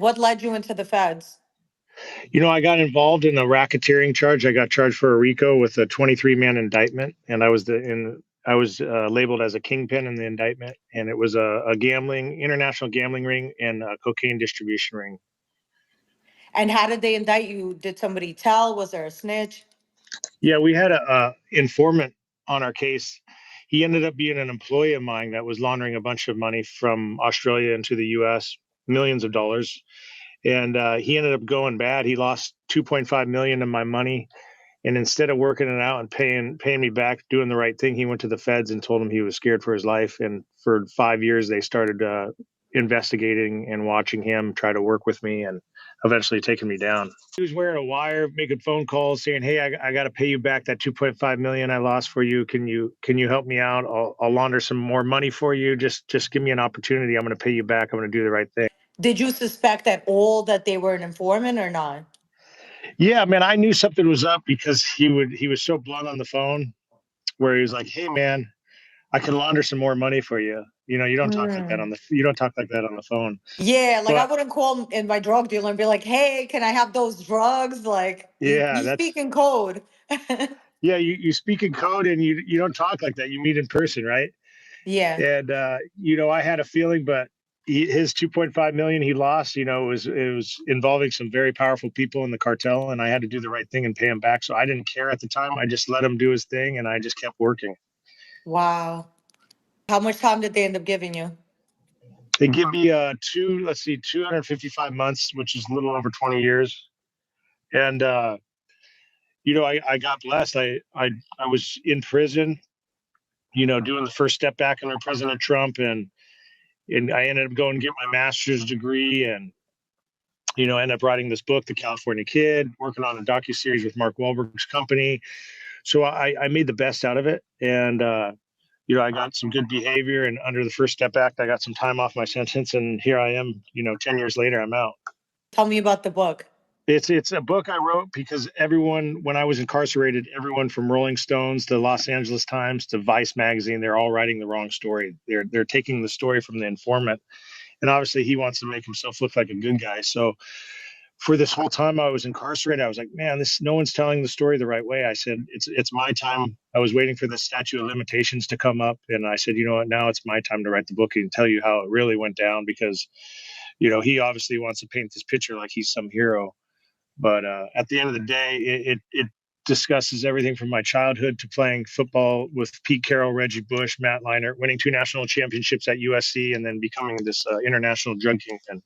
What led you into the feds? I got involved in a racketeering charge. I got charged for a RICO with a 23-man indictment, and I was labeled as a kingpin in the indictment, and it was a international gambling ring and a cocaine distribution ring. And how did they indict you? Did somebody tell? Was there a snitch? Yeah, we had a informant on our case. He ended up being an employee of mine that was laundering a bunch of money from Australia into the U.S., millions of dollars. And he ended up going bad. He lost 2.5 million of my money. And instead of working it out and paying me back, doing the right thing, he went to the feds and told him he was scared for his life. And for 5 years, they started investigating and watching him try to work with me and eventually taking me down. He was wearing a wire, making phone calls saying, "Hey, I got to pay you back that 2.5 million I lost for you. Can you help me out? I'll launder some more money for you. Just give me an opportunity. I'm going to pay you back. I'm going to do the right thing." Did you suspect at all that they were an informant or not? Yeah, man, I knew something was up because he was so blunt on the phone where he was like, "Hey, man, I can launder some more money for you. You don't talk like that you don't talk like that on the phone." Yeah, like I But wouldn't call in my drug dealer and be like, "Hey, can I have those drugs?" Like yeah, you speak in code. yeah, you speak in code and you don't talk like that. You meet in person, right? Yeah. And I had a feeling, but his 2.5 million he lost, it was involving some very powerful people in the cartel, and I had to do the right thing and pay him back. So I didn't care at the time. I just let him do his thing, and I just kept working. Wow. How much time did they end up giving you? They give me 255 months, which is a little over 20 years. And I got blessed. I was in prison, doing the first step back under President Trump, and I ended up going to get my master's degree, and ended up writing this book, The California Kid, working on a docuseries with Mark Wahlberg's company. So I made the best out of it, and I got some good behavior, and under the First Step Act, I got some time off my sentence, and here I am. 10 years later, I'm out. Tell me about the book. It's a book I wrote because when I was incarcerated, everyone from Rolling Stones to Los Angeles Times to Vice magazine, they're all writing the wrong story. They're taking the story from the informant, and obviously he wants to make himself look like a good guy. So for this whole time I was incarcerated, I was like, man, no one's telling the story the right way. I said, it's my time. I was waiting for the statute of limitations to come up, and I said, you know what, now it's my time to write the book and tell you how it really went down, because he obviously wants to paint this picture like he's some hero. But at the end of the day, it discusses everything from my childhood to playing football with Pete Carroll, Reggie Bush, Matt Leinart, winning 2 national championships at USC, and then becoming this international drug kingpin.